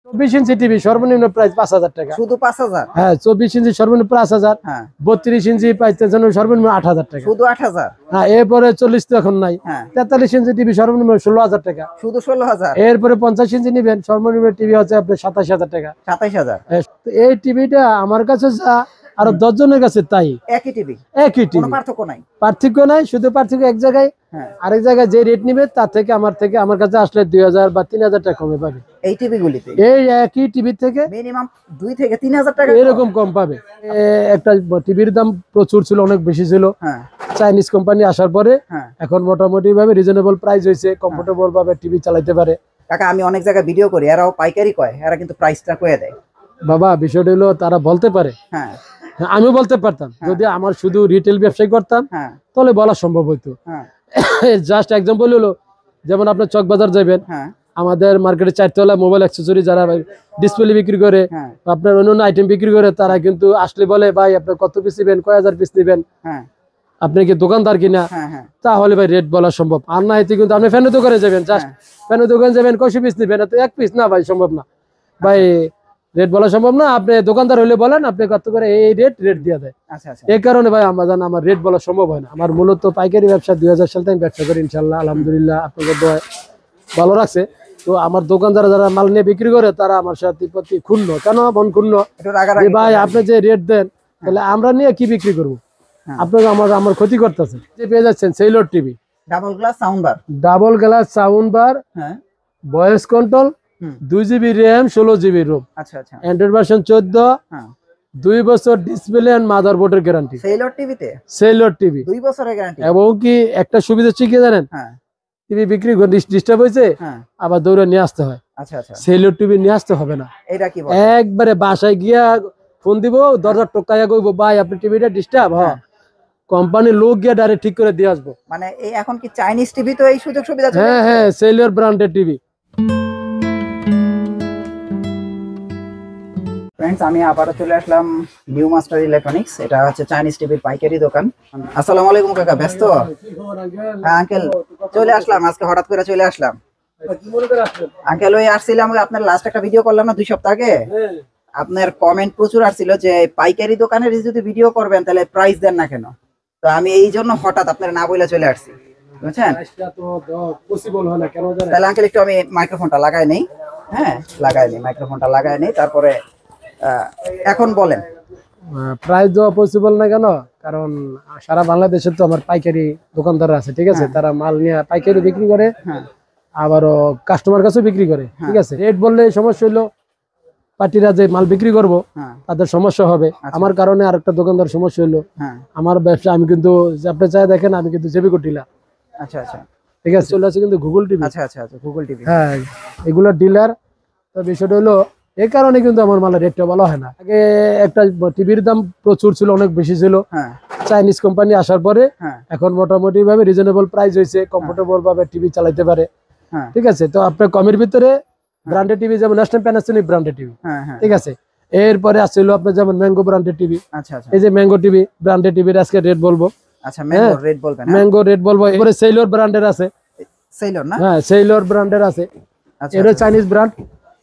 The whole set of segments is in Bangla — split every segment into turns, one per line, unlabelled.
24 ইঞ্চি টিভি সর্বনিম্ন প্রাইস 5000 টাকা।
শুধু 5000?
হ্যাঁ 24 ইঞ্চি সর্বনিম্ন 5000।
হ্যাঁ
32 ইঞ্চি পাইতেছেন সর্বনিম্ন 8000 টাকা।
শুধু 8000?
হ্যাঁ এরপরে 40 তো এখন নাই।
হ্যাঁ
43 ইঞ্চি টিভি সর্বনিম্ন 16000 টাকা।
শুধু 16000?
এরপরে 50 ইঞ্চি নিবেন সর্বনিম্ন টিভি হচ্ছে আপনার 27000 টাকা।
27000?
তো এই টিভিটা আমার কাছে যা আর 10 জনের কাছে তাই
একই টিভি?
একই
কোনো
টিভি,
পার্থক্য নাই?
পার্থক্য নাই, শুধু পার্থক্য এক জায়গায়।
হ্যাঁ
আরেক জায়গায় যে রেট নিবে তার থেকে আমার কাছে আসলে 2000 বা 3000 টাকা কমে পাবে।
এই টিভি গুলিতে
এই একই টিভি থেকে
মিনিমাম 2 থেকে 3000 টাকা
এরকম কম পাবে। একটা টিভির দাম প্রচুর ছিল, অনেক বেশি ছিল।
হ্যাঁ
চাইনিজ কোম্পানি আসার পরে
হ্যাঁ
এখন মোটামুটি ভাবে রিজনেবল প্রাইস হয়েছে, কমফোর্টেবল ভাবে টিভি চালাতে পারে।
কাকা আমি অনেক জায়গায় ভিডিও করি, এরাও পাইকারি কয়, এরা কিন্তু প্রাইসটা কয়ে দেয়।
বাবা বিষয়টা হলো তারা বলতে পারে,
হ্যাঁ
আমিও বলতে পারতাম। যদি আমার শুধু রিটেল ব্যবসায় করতাম
হ্যাঁ
তাহলে বলা সম্ভব হইতো।
হ্যাঁ
জাস্ট এক্সাম্পল হলো, যেমন আপনার চক বাজার যাবেন,
হ্যাঁ
আমাদের মার্কেটে 4তলা মোবাইল অ্যাক্সেসরি যারা ডিসপ্লে বিক্রি করে,
হ্যাঁ
আপনার অন্যান্য আইটেম বিক্রি করে, তারা কিন্তু আসলে বলে ভাই আপনি কত পিস নেবেন, কয় হাজার পিস নেবেন,
হ্যাঁ
আপনি কি দোকানদার কিনা,
হ্যাঁ হ্যাঁ
তাহলে ভাই রেট বলা সম্ভব। আর না হইতে কিন্তু আপনি ফ্যানের দোকানে যাবেন, জাস্ট ফ্যানের দোকানে যাবেন, কয়শো পিস নেবেন, এত এক পিস না ভাই, সম্ভব না ভাই, রেট বলা সম্ভব না। আপনি দোকানদার হলে বলেন আপনি কত করে এই রেট দিয়ে দেয়।
আচ্ছা আচ্ছা
এই কারণে ভাই আমার রেট বলা সম্ভব হয় না। আমার মূলত পাইকারি ব্যবসা 2000 সাল থেকে ব্যবসা করি, ইনশাল্লাহ আলহামদুলিল্লাহ আপনাদের দোয়ায় ভালো রাখছে। তো আমার দোকানদার যারা মাল নিয়ে বিক্রি করে তারা আমার সাথে প্রতি ক্ষুণ্ণ, কেন মন ক্ষুণ্ণ
একটু রাগারাগি
ভাই আপনি যে রেট দেন তাহলে আমরা নিয়ে কি বিক্রি করবো, আপনাকে আমার ক্ষতি করতেছে। যে পেয়ে যাচ্ছেন Sailor TV,
double glass sound bar,
double glass sound bar,
হ্যাঁ
voice control, 2GB RAM, 16GB Rome,
আচ্ছা আচ্ছা
অ্যান্ড্রয়েড ভার্সন 14,
হ্যাঁ
2 বছর ডিসপ্লে এন্ড মাদারবোর্ডের গ্যারান্টি।
সেইলর টিভিতে
সেইলর টিভি
2 বছরের গ্যারান্টি?
এবং কি একটা সুবিধা হচ্ছে কি জানেন,
হ্যাঁ
টিভি বিক্রি করে ডিস্টার্ব হয়েছে
হ্যাঁ
আবার দৌড়ে নিয়ে আসতে হয়,
আচ্ছা আচ্ছা
সেইলর টিভি নিয়ে আসতে হবে না।
এটা কি বলে?
একবারে বাসায় গিয়া ফোন দিব, দরজা টোকাইয়া কইবো ভাই আপনি টিভিটা ডিস্টার্ব, হ্যাঁ কোম্পানির লোক গিয়া ডাইরেক্ট ঠিক করে দিয়ে আসবো।
মানে এই এখন কি চাইনিজ টিভি তো এই সুযোগ সুবিধা চলে
হ্যাঁ
আসছে?
হ্যাঁ সেইলর ব্র্যান্ডের টিভি।
ফ্রেন্ডস আমি আবারও চলে আসলাম নিউ মাস্টার ইলেকট্রনিক্স, এটা হচ্ছে চাইনিজ টিভির পাইকারি দোকান। আসসালামু আলাইকুম কাকা, ব্যস্ত? হ্যাঁ আঙ্কেল চলে আসলাম, আজকে হঠাৎ করে চলে আসলাম। আঙ্কেল ওই আসছিলাম, ওই আপনার লাস্ট একটা ভিডিও করলাম না 2 সপ্তাহ আগে, আপনার কমেন্ট প্রচুর আসছিল যে পাইকারি দোকানের যদি ভিডিও করবেন তাহলে প্রাইস দেন না কেন। তো আমি এই জন্য হঠাৎ আপনার না বলে চলে আসছি, বুঝছেন? তাহলে আঙ্কেল একটু আমি মাইক্রোফোনটা লাগাই নেই, হ্যাঁ লাগাই নেই, মাইক্রোফোনটা লাগাই নেই, তারপরে এখন বলেন।
প্রাইস দেওয়া পসিবল না কেন, কারণ সারা বাংলাদেশে তো আমার পাইকারি দোকানদার আছে, ঠিক আছে, তারা মাল নিয়ে পাইকারি বিক্রি করে, আবারও কাস্টমার কাছেও বিক্রি করে, ঠিক আছে। রেট বললে সমস্যা হলো পার্টিরা যে মাল বিক্রি করব তাদের সমস্যা হবে, আমার কারণে আরেকটা দোকানদার সমস্যা হলো। আমার ব্যবসা আমি কিন্তু আপনি চাই দেখেন আমি কিন্তু জেবি ডিলার,
আচ্ছা আচ্ছা
ঠিক আছে, চলে আসে কিন্তু গুগল টিভি,
আচ্ছা আচ্ছা আচ্ছা গুগল টিভি,
হ্যাঁ এগুলোর ডিলার। তো বিষয়টা হলো এই কারণে কিন্তু আমার মালের রেটটা ভালো হয় না। আগে একটা টিভির দাম প্রচুর ছিল, অনেক বেশি ছিল। চাইনিজ কোম্পানি আসার পরে এখন মোটামুটি ভাবে রিজনেবল প্রাইস হয়েছে, কমফোর্টেবল ভাবে টিভি চালাতে পারে, ঠিক আছে। তো আপনার কমের ভিতরে ব্র্যান্ডেড টিভি যেমন ন্যাশনাল প্যানাসোনিক ব্র্যান্ডেড টিভি, ঠিক আছে। এরপরে আসছিল আপনার যেমন ম্যাঙ্গো ব্র্যান্ডেড টিভি, এই যে ম্যাঙ্গো টিভি ব্র্যান্ডেড টিভির আজকে রেট বলবো।
আচ্ছা ম্যাঙ্গো রেট বলবেন?
ম্যাঙ্গো রেট বলবো। এরপরে সেইলর ব্র্যান্ডের আছে,
সেইলর না?
হ্যাঁ সেইলর ব্র্যান্ডের আছে, এটা চাইনিজ ব্র্যান্ড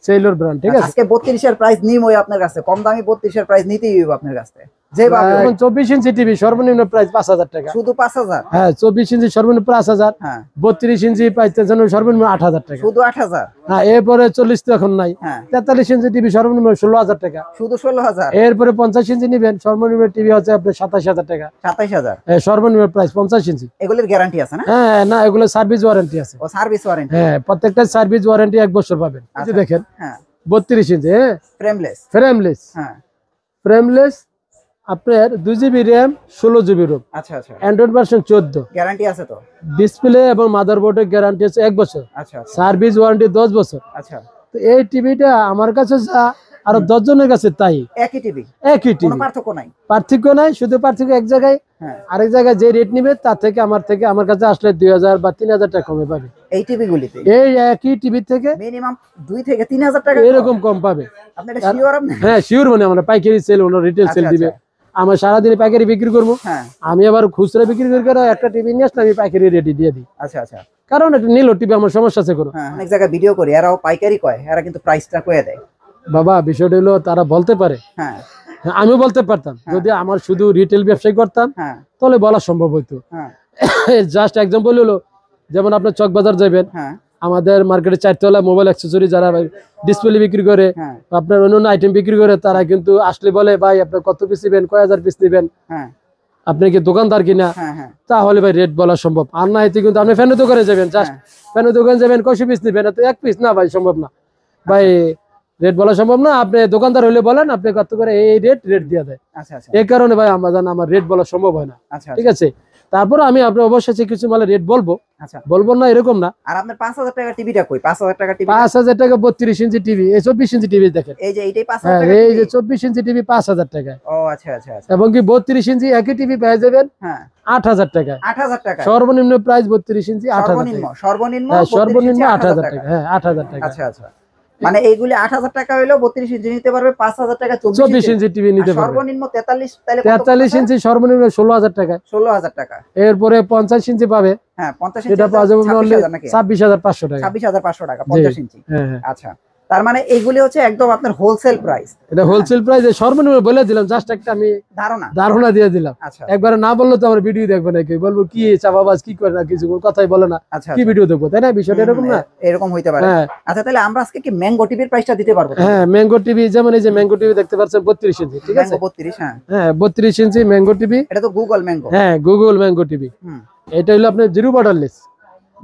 সেইলর ব্র্যান্ড, ঠিক আছে।
আজকে 32 এর প্রাইস নিম ওই আপনার কাছে, কম দামি 32 এর প্রাইস নিতেই হবে আপনার কাছে যেভাবে।
এখন 24 ইঞ্চি টিভি সর্বনিম্ন প্রাইস 5000 টাকা।
শুধু 5000?
হ্যাঁ 24 ইঞ্চি সর্বনিম্ন 5000,
হ্যাঁ
32 ইঞ্চি পাইতেছেন সর্বনিম্ন 8000 টাকা।
শুধু 8000?
হ্যাঁ এরপরে 40 তো এখন নাই। 43 ইঞ্চি টিভি সর্বনিম্ন 16000 টাকা।
শুধু 16000?
এরপরে 50 ইঞ্চি নিবেন সর্বনিম্ন টিভি হচ্ছে আপনার 27000 টাকা।
27000?
হ্যাঁ সর্বনিম্ন প্রাইস 50 ইঞ্চি।
এগুলোর গ্যারান্টি আছে না?
হ্যাঁ না এগুলো সার্ভিস ওয়ারেন্টি আছে।
ও সার্ভিস ওয়ারেন্টি?
হ্যাঁ প্রত্যেকটা সার্ভিস ওয়ারেন্টি 1 বছর পাবেন। এই যে দেখেন,
হ্যাঁ
32 ইঞ্চি, হ্যাঁ ফ্রেমলেস,
হ্যাঁ
ফ্রেমলেস, আপনার 2GB র্যাম, 16GB রোম,
আচ্ছা আচ্ছা,
অ্যান্ড্রয়েড ভার্সন 14,
গ্যারান্টি আছে তো?
ডিসপ্লে এবং মাদারবোর্ডের গ্যারান্টি আছে 1 বছর,
আচ্ছা
সার্ভিস ওয়ারেন্টি 10 বছর।
আচ্ছা
তো এই টিভিটা আমার কাছে যা আর 10 জনের কাছে তাই
একই টিভি,
একই
কোনো
টিভি,
পার্থক্য নাই?
পার্থক্য নাই, শুধু পার্থক্য এক জায়গায়। আরেক জায়গায় যে রেট নিবে তার থেকে আমার কাছে আসলে 2000 বা 3000 টাকা কমে পাবে।
এই টিভি গুলিতে
এই একই টিভি থেকে
মিনিমাম 2 থেকে 3000 টাকা
এরকম কম পাবে।
আপনি এটা শিওর? আপনি?
হ্যাঁ শিওর, মানে আমরা পাইকারি সেল, ওনার রিটেল সেল দিবে, আমার সারাদিনে পাইকারি বিক্রি করবো, আমি আবার খুচরা বিক্রি করে একটা টিভি নিয়ে আসলে আমি পাইকারি রেটে দিয়ে দিই।
আচ্ছা আচ্ছা,
কারণ এটা নিল টিভি আমার সমস্যা আছে কোনো।
অনেক জায়গায় ভিডিও করি, এরাও পাইকারি কয়, এরা কিন্তু প্রাইসটা কয়ে দেয়।
বাবা বিষয়টা হলো তারা বলতে পারে,
হ্যাঁ
আমিও বলতে পারতাম যদি আমার শুধু রিটেল ব্যবসায় করতাম
হ্যাঁ
তাহলে বলা সম্ভব হইতো।
হ্যাঁ
জাস্ট এক্সাম্পল হলো যেমন আপনার চকবাজার যাবেন,
হ্যাঁ
আমাদের মার্কেটে 4 তলা মোবাইল অ্যাক্সেসরি যারা ডিসপ্লে বিক্রি করে,
হ্যাঁ
আপনার অন্যান্য আইটেম বিক্রি করে, তারা কিন্তু আসলে বলে ভাই আপনার কত পিস নেবেন, কয় হাজার পিস নেবেন,
হ্যাঁ
আপনি কি দোকানদার কিনা,
হ্যাঁ হ্যাঁ
তাহলে ভাই রেট বলা সম্ভব। আর না এতে কিন্তু আপনি ফ্যানের দোকানে যাবেন, জাস্ট ফ্যানের দোকানে যাবেন, কয়শো পিস নেবেন, এত এক পিস না ভাই সম্ভব না ভাই, রেট বলা সম্ভব না। আপনি দোকানদার হলে বলেন আপনি কত করে এই রেট দিয়ে দেয়।
আচ্ছা আচ্ছা
এই কারণে ভাই আমার রেট বলা সম্ভব হয় না।
আচ্ছা
ঠিক আছে, তারপর আমি আপনার অবশ্যই কিছু মালে রেট বলবো,
আচ্ছা
বলবো না এরকম না।
আর আপনার 5000 টাকা টিভিটা কই? 5000 টাকা টিভি,
5000 টাকা 32 ইঞ্চি টিভি, এই 24 ইঞ্চি টিভি দেখেন,
এই যে এইটাই 5000
হ্যাঁ
টাকা
এই
টিভি?
যে 24 ইঞ্চি টিভি 5000 টাকায়।
ও আচ্ছা আচ্ছা আচ্ছা
এবং কি 32 ইঞ্চি একই টিভি পেয়ে যাবেন
হ্যাঁ
8000 টাকায়।
8000 টাকা
সর্বনিম্ন প্রাইস 32 ইঞ্চি 8000
সর্বনিম্ন
টাকা।
সর্বনিম্ন
হ্যাঁ
32
সর্বনিম্ন
ইঞ্চি
8000 টাকা, হ্যাঁ 8000 টাকা।
আচ্ছা আচ্ছা, মানে এইগুলি 8000 টাকা হইলো 32 ইঞ্চি নিতে পারবে, 5000 টাকা
24 ইঞ্চি টিভি নিতে পারবে।
সর্বনিম্ন 43, তাহলে
43 ইঞ্চি সর্বনিম্ন 16000 টাকা।
16000 টাকা।
এরপরে 50 ইঞ্চি পাবে,
হ্যাঁ 50 ইঞ্চি
সেটা পাওয়া যাবে
26000 নাকি?
26500 টাকা।
26500 টাকা 50 ইঞ্চি।
হ্যাঁ হ্যাঁ,
আচ্ছা, তার মানে এইগুলি হচ্ছে একদম আপনার হোলসেল প্রাইস।
এটা হোলসেল প্রাইস, সর্বনিম্ন বলে দিলাম, জাস্ট একটা আমি ধারণা দিয়ে দিলাম।
আচ্ছা
একবারে না বললে তো আমার ভিডিও দেখবে না, কেউ বলবো কি চাপাবাজ কি করে না, কিছু কথাই বলে না,
আচ্ছা
কি ভিডিও দেখবো, তাই না? বিষয়টা এরকম না,
এরকম হইতে পারে।
হ্যাঁ
আচ্ছা, তাহলে আমরা আজকে কি ম্যাঙ্গো টিভির প্রাইসটা দিতে পারবো?
হ্যাঁ ম্যাঙ্গো টিভি, যেমন এই যে ম্যাঙ্গো টিভি দেখতে পাচ্ছেন 32 ইঞ্চি, ঠিক আছে?
ম্যাঙ্গো 32, হ্যাঁ
হ্যাঁ 32 ইঞ্চি ম্যাঙ্গো টিভি,
এটা তো গুগল ম্যাঙ্গো।
হ্যাঁ গুগল ম্যাঙ্গো টিভি। এটা হলো আপনার জিরো বর্ডারলেস।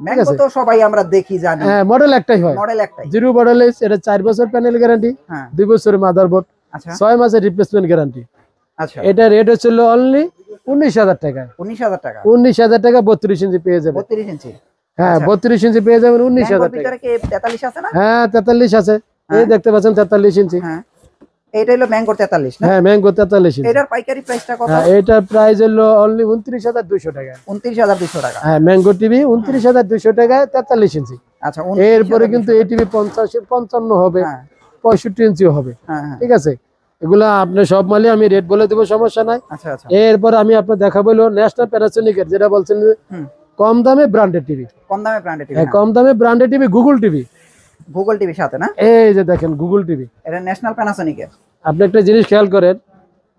ম্যাঙ্গো তো সবাই আমরা দেখি জানি,
হ্যাঁ মডেল একটাই হয়,
মডেল একটাই,
জিরো বর্ডারলেস। এটা 4 বছর প্যানেল গ্যারান্টি,
হ্যাঁ
2 বছরের মাদারবোর্ড,
আচ্ছা
6 মাসের রিপ্লেসমেন্ট গ্যারান্টি।
আচ্ছা,
এটা রেট হচ্ছিল অনলি 19000 টাকা।
19000 টাকা,
19000 টাকা 32 ইঞ্চি পেয়ে যাবেন।
32 ইঞ্চি,
হ্যাঁ
আচ্ছা।
32 ইঞ্চি পেয়ে যাবেন 19000
ম্যাঙ্গোর
টাকা।
ভিতরে কি 43 আছে না?
হ্যাঁ 43 আছে, এই
হ্যাঁ।
দেখতে পাচ্ছেন 43 ইঞ্চি।
হ্যাঁ, এইটা হলো ম্যাঙ্গোর 43 না?
হ্যাঁ ম্যাঙ্গো 43 ইঞ্চি।
এটার পাইকারি প্রাইসটা কত?
হ্যাঁ এটার প্রাইস হলো অনলি 29200 টাকা।
29200 টাকা।
হ্যাঁ ম্যাঙ্গো টিভি 29200 টাকায় 43 ইঞ্চি।
আচ্ছা,
এরপরে কিন্তু এই টিভি 50 55 হবে,
হ্যাঁ
65 ইঞ্চিও হবে,
হ্যাঁ হ্যাঁ,
ঠিক আছে? এগুলা আপনি সব মালে আমি রেট বলে দেবো, সমস্যা নাই।
আচ্ছা আচ্ছা,
এরপর আমি আপনার দেখাবো হলো ন্যাশনাল প্যানাসোনিকের, যেটা বলছেন
হুম,
কম দামে ব্র্যান্ডেড টিভি।
কম দামে ব্র্যান্ডেড টিভি,
হ্যাঁ কম দামে branded TV, Google TV,
Google টিভির সাথে না?
এই যে দেখেন গুগল টিভি।
এটা ন্যাশনাল প্যানাসোনিকের
আপনি একটা জিনিস খেয়াল করেন,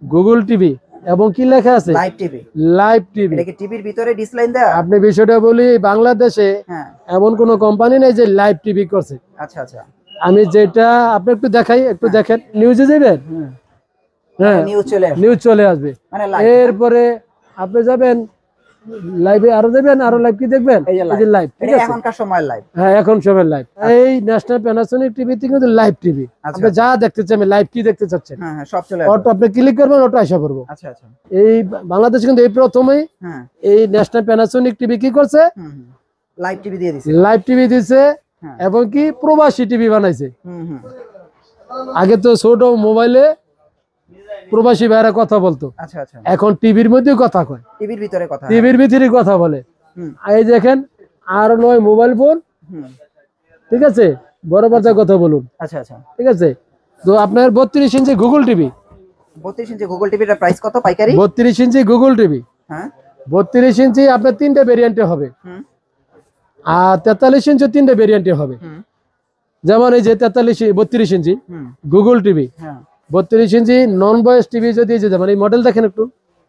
গুগল টিভি এবং কি লেখা আছে
লাইভ টিভি।
Live TV.
এটা কি টিভির ভিতরে ডিসপ্লে দেয়া?
আপনি বিষয়টা বলি, বাংলাদেশে
হ্যাঁ
এমন কোন কোম্পানি নেই যে লাইভ টিভি করছে।
আচ্ছা আচ্ছা,
আমি যেটা আপনি একটু দেখাই, একটু দেখেন, নিউজে যাবেন, হ্যাঁ
নিউজ চলে আসে,
নিউজ চলে আসবে।
মানে লাইভ।
এরপরে আপনি যাবেন লাইভে, আরো যাবেন, আরো লাইভ কি দেখবেন,
এই যে
এই যে লাইভ, ঠিক
এটা
আছে?
এখনকার সময় লাইভ।
হ্যাঁ এখন সবাই লাইভ। এই ন্যাশনাল প্যানাসোনিক টিভিতে কিন্তু লাইভ টিভি,
আচ্ছা।
আপনি যা দেখতে চান, লাইভ কি দেখতে চাচ্ছেন,
হ্যাঁ হ্যাঁ, সব চলে
অটো
আসে।
আপনি ক্লিক করবেন, অটো আশা করবো।
আচ্ছা আচ্ছা,
এই বাংলাদেশে কিন্তু এই প্রথমেই
হ্যাঁ
এই ন্যাশনাল প্যানাসোনিক টিভি কি করছে,
হুম, লাইভ টিভি দিয়ে দিছে।
লাইভ টিভি দিছে,
হ্যাঁ।
এবং কি প্রবাসী টিভি বানাইছে।
হুম হুম,
আগে তো ছোট মোবাইলে প্রবাসী ভাইরা কথা বলতো,
আচ্ছা আচ্ছা,
এখন টিভির মধ্যে কথা কয়,
টিভির ভিতরে কথা।
টিভির ভিতরে কথা বলে।
হুম
এই দেখেন আর নয় মোবাইল ফোন,
হুম,
ঠিক আছে, বড় পর্দায় কথা বলুন,
আচ্ছা আচ্ছা,
ঠিক আছে? তো আপনার 32 ইঞ্চি গুগল টিভি,
32 ইঞ্চি গুগল টিভির প্রাইস কত পাইকারি?
32 ইঞ্চি গুগল টিভি,
হ্যাঁ
32 ইঞ্চি আপনার 3টে ভেরিয়েন্টে হবে,
হুম
আর 43 ইঞ্চি 3টে ভেরিয়েন্টে হবে।
হুম
যেমন এই যে 32 ইঞ্চি
হুম,
গুগল টিভি,
হ্যাঁ
32 ইঞ্চি নন ভয়েস টিভি, যদি যেমন এই মডেল দেখেন একটু,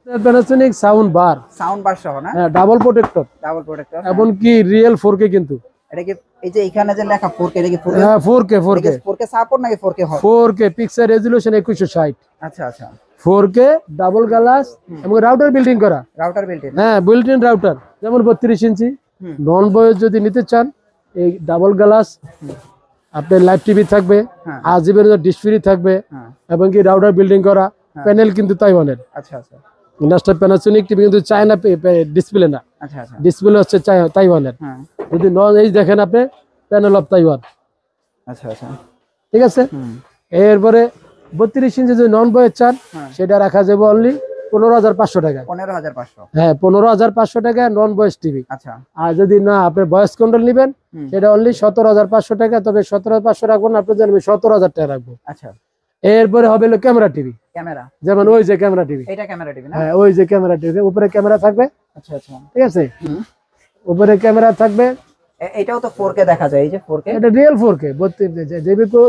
Panasonic sound bar,
sound bar সহ না?
হ্যাঁ ডাবল প্রোটেক্টর,
ডাবল প্রোটেক্টর,
এবং কি রিয়েল 4K কিন্তু।
এটা কি এই যে এখানে যে লেখা 4K, এটা কি 4K?
হ্যাঁ 4K
4K সাপোর্ট নাকি 4K হয়?
4K পিক্সেল রেজোলিউশন 2160,
আচ্ছা আচ্ছা,
4K ডাবল গ্লাস, এবং রাউটার বিল্ডিং করা,
রাউটার বিল্ট ইন।
হ্যাঁ বিল্ট ইন রাউটার। যেমন 32 ইঞ্চি
হুম।
নন ভয়েস যদি নিতে চান, এই ডাবল গ্লাস, আপনার লাইভ টিভি থাকবে,
হ্যাঁ।
আজীবন ডিশ ফ্রি থাকবে,
হ্যাঁ
এবং কি রাউটার বিল্ডিং করা,
হ্যাঁ।
প্যানেল কিন্তু তাইওয়ানের।
আচ্ছা আচ্ছা,
ন্যাশনাল প্যানাসোনিক টিভি কিন্তু চায়না ডিসপ্লে না,
আচ্ছা আচ্ছা,
ডিসপ্লে হচ্ছে তাইওয়ানের।
হ্যাঁ
যদি নন এই দেখেন আপনি, প্যানেল অফ তাইওয়ান,
আচ্ছা আচ্ছা,
ঠিক আছে?
হুম
এরপরে 32 ইঞ্চি যদি নন ভয়েস চান,
হ্যাঁ।
সেটা রাখা যাবে অনলি 15500 টাকা।
15500,
হ্যাঁ 15500 টাকা নন ভয়েস টিভি।
আচ্ছা
আর যদি না আপনি ভয়েস কন্ট্রোল নেবেন,
হুম,
সেটা অনলি 17500 টাকা। তবে 17500 রাখবো না, আপনার জন্য 17000 টাকা রাখবো।
আচ্ছা,
এরপরে হবে হলো ক্যামেরা টিভি,
ক্যামেরা,
যেমন ওই যে ক্যামেরা টিভি,
এটা ক্যামেরা টিভি না?
হ্যাঁ ওই যে ক্যামেরা টিভি, উপরে ক্যামেরা থাকবে,
আচ্ছা আচ্ছা,
ঠিক আছে?
হুম,
উপরে ক্যামেরা থাকবে,
এটাও তো 4K দেখা যায়, এই যে 4K,
এটা রিয়েল 4K যেবি কো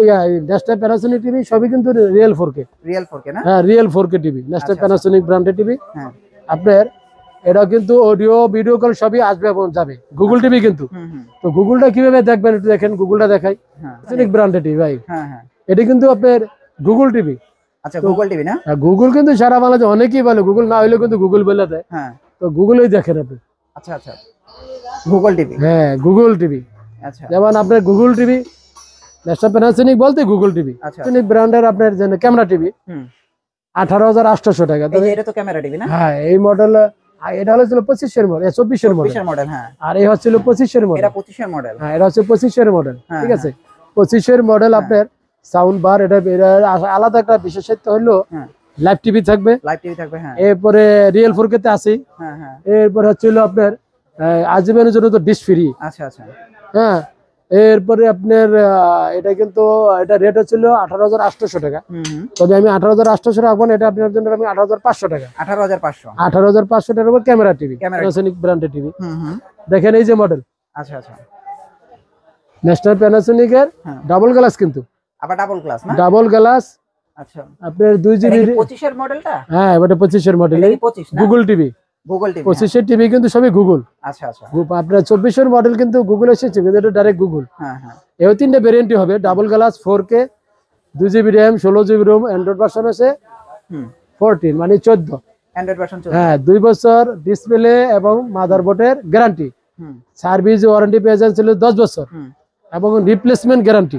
নেস্টা প্যানাসোনিক টিভি সবই কিন্তু রিয়েল 4K।
রিয়েল 4K না?
হ্যাঁ রিয়েল 4K টিভি, নেস্টা প্যানাসোনিক ব্র্যান্ডের টিভি।
হ্যাঁ
আপনার এটা কিন্তু অডিও ভিডিও কল সবই আসবে এবং যাবে, গুগল টিভি কিন্তু। তো গুগলটা কিভাবে দেখবেন একটু দেখেন, গুগলটা দেখাই। প্যানাসোনিক ব্র্যান্ডের টিভি ভাই,
হ্যাঁ হ্যাঁ,
এটা কিন্তু আপনার গুগল টিভি।
আচ্ছা গুগল টিভি না?
গুগল কিন্তু সারা বাংলাদেশে অনেকেই বলে, গুগল না হইলেও কিন্তু গুগল বলে দেয়।
হ্যাঁ,
তো গুগলেই দেখেন আপনি।
আচ্ছা আচ্ছা, গুগল টিভি,
হ্যাঁ গুগল টিভি।
আচ্ছা
যেমন আপনার গুগল টিভি, নেস্টা প্যানাসোনিক বলতে গুগল টিভি, প্যানাসোনিক ব্র্যান্ডের আপনার যে ক্যামেরা টিভি 18,800 টাকা।
এই যে এটা তো ক্যামেরা টিভি না?
হ্যাঁ এই মডেল, এটা হচ্ছিল 25-এর মডেল, 24-এর মডেল।
হ্যাঁ,
আর এই হচ্ছিল 25-এর মডেল।
এটা 25-এর মডেল।
হ্যাঁ এটা হচ্ছে 25-এর মডেল,
হ্যাঁ,
ঠিক আছে। 25-এর মডেল আপনার সাউন্ড বার, এটা আলাদা একটা বিশেষত্ব হলো লাইভ টিভি থাকবে।
লাইভ টিভি থাকবে, হ্যাঁ।
এরপরে রিয়েল 4K তে আছে।
হ্যাঁ হ্যাঁ,
এরপরে হচ্ছিল আপনার আজীবনের জন্য তো ডিশ ফ্রি।
আচ্ছা আচ্ছা,
হ্যাঁ এরপরে আপনার এটা কিন্তু এটা রেট হচ্ছিল 18,800 টাকা। তবে আমি 18,800 রাখবো না, এটা আপনার জন্য আমি 18,500 টাকা। 18,500 টাকার উপর ক্যামেরা টিভি, প্যানাসোনিক ব্র্যান্ডের টিভি। দেখেন এই যে মডেল,
আচ্ছা আচ্ছা,
নেস্টা প্যানাসোনিক এর ডাবল গ্লাস, কিন্তু
আবার ডাবল গ্লাস না?
Double glass.
আচ্ছা,
আপনার 2GB।
25-এর মডেলটা?
হ্যাঁ এটা 25-এর মডেল,
25 না?
Google TV.
গুগল টিভি,
25-এর টিভি কিন্তু সবই গুগল।
আচ্ছা আচ্ছা,
আপনার 24-এর মডেল কিন্তু গুগল এসেছে, কিন্তু এটা ডাইরেক্ট গুগল।
হ্যাঁ হ্যাঁ,
এও 3টে ভেরিয়েন্টই হবে, double glass, 4K, 2GB RAM, 16GB ROM, Android version আছে 14 মানে 14।
Android version 14।
হ্যাঁ 2 বছর ডিসপ্লে এবং মাদারবোর্ডের গ্যারান্টি। সার্ভিস ওয়ারেন্টি পেয়ে যাচ্ছিল 10 বছর এবং রিপ্লেসমেন্ট গ্যারান্টি।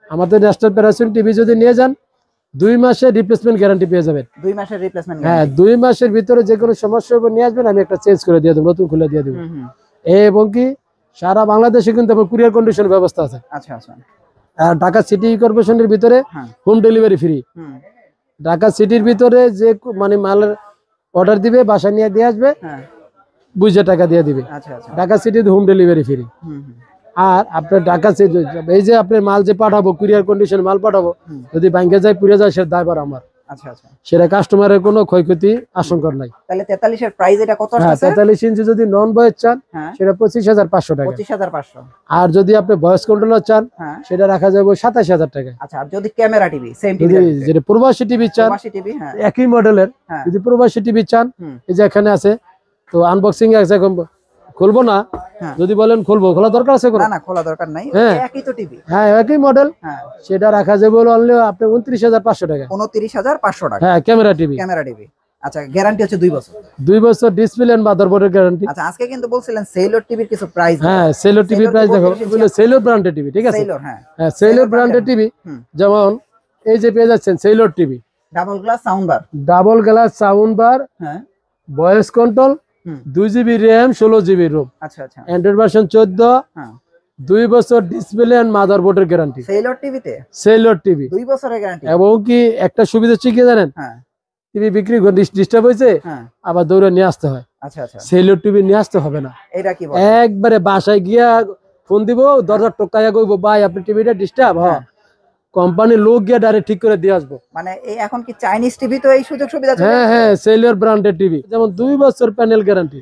আমাদের নেস্টা প্যানাসোনিক টিভি যদি নিয়ে যান 2 মাসের রিপ্লেসমেন্ট গ্যারান্টি পেয়ে যাবেন।
2 মাসের রিপ্লেসমেন্ট?
হ্যাঁ 2 মাসের ভিতরে যে কোনো সমস্যা হবে নিয়ে আসবেন, আমি একটা চেঞ্জ করে দিয়ে দেবো, নতুন খুলে দিয়ে দেবো। এবং কি সারা বাংলাদেশে কিন্তু আমার কুরিয়ার কন্ডিশন ব্যবস্থা আছে।
আচ্ছা আচ্ছা,
আর ঢাকা সিটি কর্পোরেশনের ভিতরে হোম ডেলিভারি ফ্রি। ঢাকা সিটির ভিতরে যে মানে মালের অর্ডার দিবে, বাসায় নিয়ে দিয়ে আসবে, বুঝে টাকা দিয়ে দিবে।
আচ্ছা আচ্ছা,
ঢাকা সিটিতে হোম ডেলিভারি ফ্রি। আর আপনার ঢাকা সিটি এই যে আপনার মাল যে পাঠাবো, কুরিয়ার কন্ডিশন মাল পাঠাবো, যদি ব্যাংকে যায় পুড়ে যায়, সেটা দায়ভার আমার।
আচ্ছা আচ্ছা,
সেটা কাস্টমারের কোনো ক্ষয়ক্ষতি আশঙ্কা নাই।
তাহলে 43-এর প্রাইস এটা কত
হ্যাঁ
আসছে?
43 ইঞ্চি যদি নন ভয়েস চান সেটা 25,500 টাকা।
25,500।
আর যদি আপনি ভয়েস কন্ট্রোলার চান সেটা রাখা যাবে 27,000 টাকা।
আচ্ছা, আর যদি ক্যামেরা টিভি সেম টিভি,
যেটা প্রবাসী টিভি চান,
প্রবাসী টিভি, হ্যাঁ
একই মডেলের, যদি প্রবাসী টিভি চান, এই যে এখানে আছে। তো আনবক্সিং আছে, খুলবো না, যদি বলেন খুলবো, খোলা দরকার আছে?
না না, খোলা দরকার নাই, একই তো টিভি।
হ্যাঁ একই মডেল, সেটা রাখা যাবে অনলি আপনার 29,500 টাকা।
29,500 টাকা,
হ্যাঁ ক্যামেরা টিভি।
ক্যামেরা টিভি, আচ্ছা। গ্যারান্টি হচ্ছে 2 বছর।
2 বছর ডিসপ্লে এন্ড মাদারবোর্ডের গ্যারান্টি।
আচ্ছা, আজকে কিন্তু বলছিলেন সেলর টিভির কিছু প্রাইস।
হ্যাঁ সেলর টিভি প্রাইস দেখো, বলে সেলর ব্র্যান্ডের টিভি, ঠিক আছে।
সেলর, হ্যাঁ
সেলর ব্র্যান্ডের টিভি। যেমন এই যে পেয়ে যাচ্ছেন সেলর TV,
double glass sound bar,
double glass sound bar,
হ্যাঁ
voice control, 2GB RAM, 16GB ROM,
আচ্ছা আচ্ছা,
অ্যান্ড্রয়েড ভার্সন 14, 2 বছর ডিসপ্লে এন্ড মাদারবোর্ডের গ্যারান্টি।
সেলর টিভিতে
সেলর টিভি
2 বছরের গ্যারান্টি।
এবং কি একটা সুবিধা হচ্ছে কি জানেন, টিভি বিক্রি করে ডিস্টার্ব হয়েছে, আবার দৌড়ে নিয়ে আসতে হয়।
আচ্ছা আচ্ছা,
সেলর টিভি নিয়ে আসতে হবে না,
এটা কি বলে
একবারে বাসায় গিয়া ফোন দিব, দরজা টোকাইয়া কইব ভাই আপনি টিভিটা ডিস্টার্ব, হ্যাঁ কোম্পানির লোক গিয়ে ডাইরেক্ট ঠিক করে দিয়ে আসবো।
মানে এই এখন কি চাইনিজ টিভি তো এই সুযোগ সুবিধা আছে?
হ্যাঁ হ্যাঁ, সেলর ব্র্যান্ডের টিভি, যেমন 2 বছর প্যানেল গ্যারান্টি,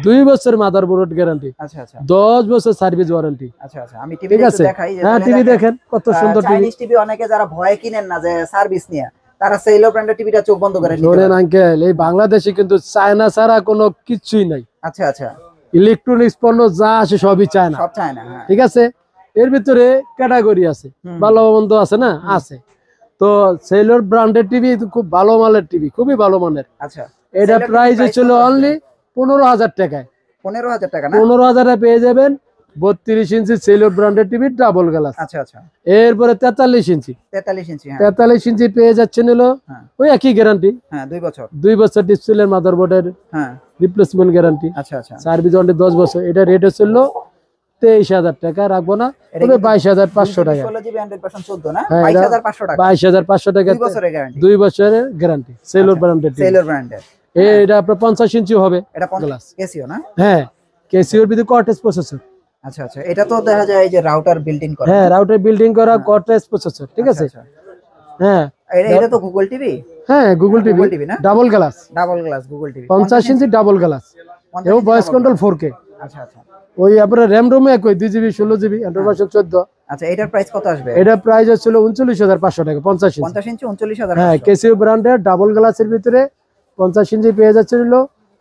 2 বছর মাদারবোর্ড গ্যারান্টি,
আচ্ছা আচ্ছা,
10 বছর সার্ভিস ওয়ারেন্টি।
আচ্ছা আচ্ছা, আমি টিভি একটু দেখাই।
হ্যাঁ টিভি দেখেন কত সুন্দর টিভি।
চাইনিজ টিভি অনেকে যারা ভয় কিনেন না যে সার্ভিস নিয়ে, তারা সেলর ব্র্যান্ডের টিভিটা চোখ বন্ধ করে নিতে
পারেন। আঙ্কেল এই বাংলাদেশে কিন্তু চায়না ছাড়া কোনো কিছুই নাই।
আচ্ছা আচ্ছা,
ইলেকট্রনিক্স পণ্য যা আসে সবই চায়না,
সব চায়না,
ঠিক আছে। এর ভিতরে ক্যাটাগরি আছে, ভালো মন্দ আছে না, আছে। তো সেলর ব্র্যান্ডের টিভি খুব ভালো মানের টিভি, খুবই ভালো মানের।
আচ্ছা,
এটা প্রাইস ছিল অনলি 15,000 টাকায়।
15,000 টাকা না?
15,000 এ পেয়ে যাবেন 32 ইঞ্চি সেলর ব্র্যান্ডের টিভি ডাবল গ্লাস।
আচ্ছা আচ্ছা,
এরপরে 43 ইঞ্চি,
43 ইঞ্চি, হ্যাঁ
43 ইঞ্চি পেয়ে যাচ্ছেন হলো ওই একই গ্যারান্টি,
হ্যাঁ 2 বছর,
2 বছর ডিসপ্লে মাদারবোর্ডের
হ্যাঁ
রিপ্লেসমেন্ট গ্যারান্টি।
আচ্ছা আচ্ছা,
সার্ভিস ওয়ারেন্টি 10 বছর। এটা রেট ছিল 23,000 টাকা, রাখবো না, তবে 22,500 টাকা।
16GB অ্যান্ড্রয়েড ভার্সন 14 না, 22,500 টাকা,
22,500 টাকা,
2 বছরের গ্যারান্টি,
2 বছরের গ্যারান্টি সেলর ব্র্যান্ডের টিভি।
সেলর ব্র্যান্ডের
এটা আপনার 50 ইঞ্চি হবে,
এটা
গ্লাস
কেসিও না?
হ্যাঁ কেসিওর ভিতরে কর্টেজ প্রসেসর।
আচ্ছা আচ্ছা, এটা তো দেখা যায় এই যে রাউটার বিল্ট ইন করা।
হ্যাঁ রাউটার বিল্ডিং করা কর্টেজ প্রসেসর, ঠিক আছে। হ্যাঁ
এটা তো গুগল টিভি।
হ্যাঁ গুগল টিভি না, double glass,
double glass Google TV,
50 ইঞ্চি ডাবল গ্লাস এবং ভয়েস কন্ট্রোল 4K।
আচ্ছা আচ্ছা,
ওই আপনার র্যাম রোমে একই 2GB 16GB অ্যান্ড্রয়েড ভার্সন 14।
আচ্ছা, এটার প্রাইস কত আসবে?
এটা প্রাইস হচ্ছিল 39,500 টাকা 50 ইঞ্চি।
50 ইঞ্চি 39,000।
হ্যাঁ, কেসিও ব্র্যান্ডের ডাবল গ্লাসের ভিতরে 50 ইঞ্চি পেয়ে যাচ্ছিল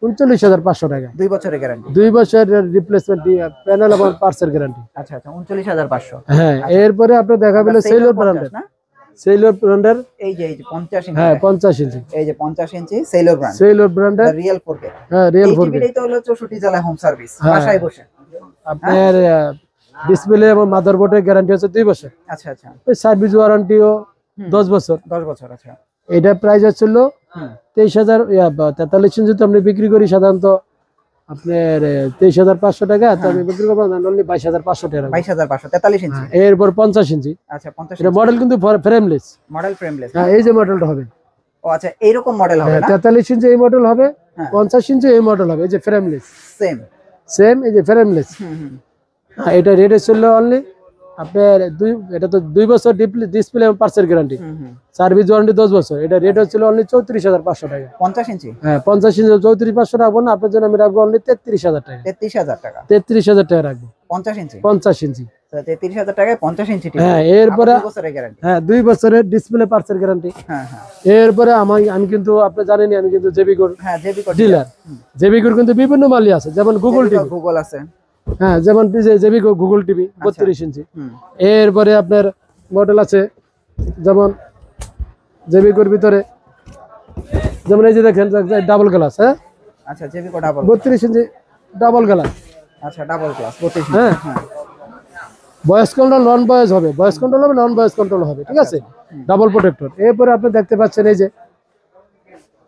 39,500 টাকা।
2 বছরের গ্যারান্টি।
2 বছরের রিপ্লেসমেন্ট প্যানেল এবং পার্টসের গ্যারান্টি।
আচ্ছা আচ্ছা, 39,500।
হ্যাঁ, এরপরে আপনি দেখাবেন সেলর ব্র্যান্ডের। সেলর ব্র্যান্ডের
এই যে 50 ইঞ্চি।
হ্যাঁ, 50 ইঞ্চি।
এই যে 50 ইঞ্চি সেলর ব্র্যান্ড।
সেলর ব্র্যান্ডের
রিয়েল 4K।
হ্যাঁ, রিয়েল 4K।
টিভিটাই তো হলো 64 জেলা হোম সার্ভিস, বাসায় বসে।
আপনার ডিসপ্লে এবং মাদারবোর্ডের গ্যারান্টি হচ্ছে 2 বছর।
আচ্ছা আচ্ছা।
ওই সার্ভিস ওয়ারেন্টিও 10 বছর।
10 বছর। আচ্ছা।
এটা প্রাইস হচ্ছিল 23,000 43 ইঞ্চি তো আমরা বিক্রি করি সাধারণত আপনার 23,500 টাকা, তো আমি বিক্রি করবো অনলি 22,500 টাকা।
22,500 43 ইঞ্চি।
এরপর 50 ইঞ্চি।
আচ্ছা, 50
এটা মডেল কিন্তু ফ্রেমলেস।
Model frameless.
হ্যাঁ, এই যে মডেলটা হবে।
ও আচ্ছা, এইরকম মডেল হবে না?
43 ইঞ্চি এই মডেল হবে, 50 ইঞ্চি এই মডেল হবে। এই যে ফ্রেমলেস
সেম
এই যে ফ্রেমলেস। এটা রেট ছিল অনলি আপনার এটা তো 2 বছর ডিসপ্লে এবং পার্টসের গ্যারান্টি, সার্ভিস ওয়ারেন্টি 10 বছর। এটা রেট হচ্ছিল অনলি 34,500 টাকা।
50 ইঞ্চি।
হ্যাঁ, 50 ইঞ্চি 34,500 রাখবো না, আপনার জন্য আমি রাখবো অনলি 33,000 টাকা।
33,000 টাকা।
33,000 টাকা রাখবো।
50 ইঞ্চি।
50 ইঞ্চি।
তো 33,000 টাকায় 50 ইঞ্চি টিভি।
হ্যাঁ, এরপরে
2 বছরের গ্যারান্টি।
হ্যাঁ, 2 বছরের ডিসপ্লে পার্টসের গ্যারান্টি।
হ্যাঁ হ্যাঁ।
এরপরে আমি কিন্তু আপনি জানেনই আমি কিন্তু জেবিকোর
জেবিকো
ডিলার। জেবিকোর কিন্তু বিভিন্ন মালই আছে, যেমন গুগল টিভি।
গুগল আছে।
হ্যাঁ, যেমন জেবিকো গুগল টিভি 32 ইঞ্চি। এরপরে আপনার মডেল আছে যেমন জেবিকোর ভিতরে, যেমন এই যে দেখেন ডাবল গ্লাস। হ্যাঁ,
আচ্ছা, জেবিকো ডাবল
32 ইঞ্চি ডাবল গ্লাস।
আচ্ছা, ডাবল গ্লাস 32 ইঞ্চি।
হ্যাঁ, ভয়েস কন্ট্রোল নন ভয়েস হবে, ভয়েস কন্ট্রোল হবে, নন ভয়েস কন্ট্রোল হবে, ঠিক আছে। Double protector. এরপরে আপনি দেখতে পাচ্ছেন এই যে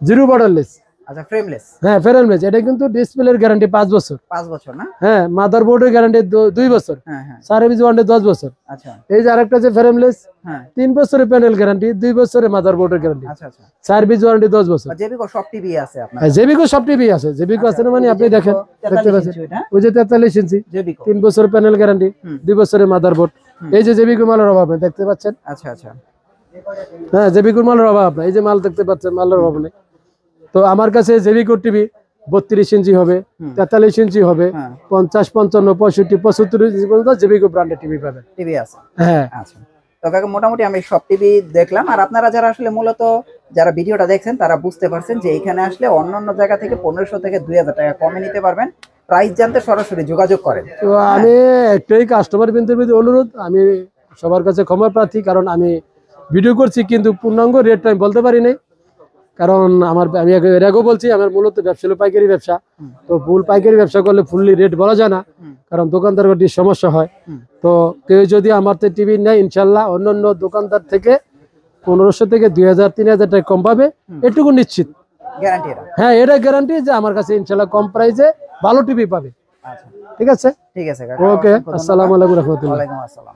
জিরো বর্ডারলেস।
আচ্ছা, ফ্রেমলেস।
হ্যাঁ, ফ্রেমলেস। এটা কিন্তু ডিসপ্লের গ্যারান্টি 5 বছর।
5 বছর না?
হ্যাঁ, মাদারবোর্ডের গ্যারান্টি 2 বছর।
হ্যাঁ হ্যাঁ।
সার্ভিস ওয়ারেন্টি 10 বছর।
আচ্ছা।
এই যে আরেকটা আছে ফ্রেমলেস,
হ্যাঁ,
3 বছরের প্যানেল গ্যারান্টি, 2 বছরের মাদারবোর্ডের গ্যারান্টি।
আচ্ছা আচ্ছা।
সার্ভিস ওয়ারেন্টি 10 বছর।
জেবিকো সব টিভি আছে আপনার?
হ্যাঁ, জেবিকো সব টিভি আছে। জেবিকো আছে না, মানে আপনি দেখেন দেখতে পাচ্ছেন ওই যে 43 ইঞ্চি
জেবিকো
3 বছরের প্যানেল গ্যারান্টি, 2 বছরের মাদারবোর্ড। এই যে জেবিকো মালের অভাব নেই, দেখতে পাচ্ছেন।
আচ্ছা আচ্ছা।
হ্যাঁ, জেবিকোর মালের অভাব নেই, এই যে মাল দেখতে পাচ্ছেন, মালের অভাব নেই। তো আমার কাছে জেবিকো টিভি 32 ইঞ্চি হবে, 43 ইঞ্চি হবে, 50, 55, 65, 75 ইঞ্চি পর্যন্ত জেবিকো ব্র্যান্ডের টিভি পাবেন।
টিভি আছে।
হ্যাঁ।
আচ্ছা, তো কাকা মোটামুটি আমি সব টিভি দেখলাম। আর আপনারা যারা আসলে মূলত যারা ভিডিওটা দেখছেন তারা বুঝতে পারছেন যে এখানে আসলে অন্যান্য জায়গা থেকে 1500 থেকে 2000 টাকা কমে নিতে পারবেন। প্রাইস জানতে সরাসরি যোগাযোগ করেন।
তো আমি একটাই কাস্টমার বিন্দুর অনুরোধ, আমি সবার কাছে ক্ষমা প্রার্থী, কারণ আমি ভিডিও করছি কিন্তু পূর্ণাঙ্গ রেটটা আমি বলতে পারি নাই। কারণ আমি এর আগেও বলছি, আমার মূলত ব্যবসা হলো পাইকারি ব্যবসা। তো ফুল পাইকারি ব্যবসা করলে ফুললি রেট বলা যায় না, কারণ দোকানদারের সমস্যা হয়। তো কেউ যদি আমার তো টিভি নেয়, ইনশাল্লাহ অন্যান্য দোকানদার থেকে 1500 থেকে 2000 3000 টাকা কম পাবে, এটুকু নিশ্চিত।
গ্যারান্টি এটা?
হ্যাঁ, এটা গ্যারান্টি যে আমার কাছে ইনশাল্লাহ কম প্রাইসে ভালো টিভি পাবে।
আচ্ছা,
ঠিক আছে।
ঠিক আছে কাকা।
ওকে, আসসালামু আলাইকুম রহমতুল্লাহ।
ওয়ালাইকুম আসসালাম।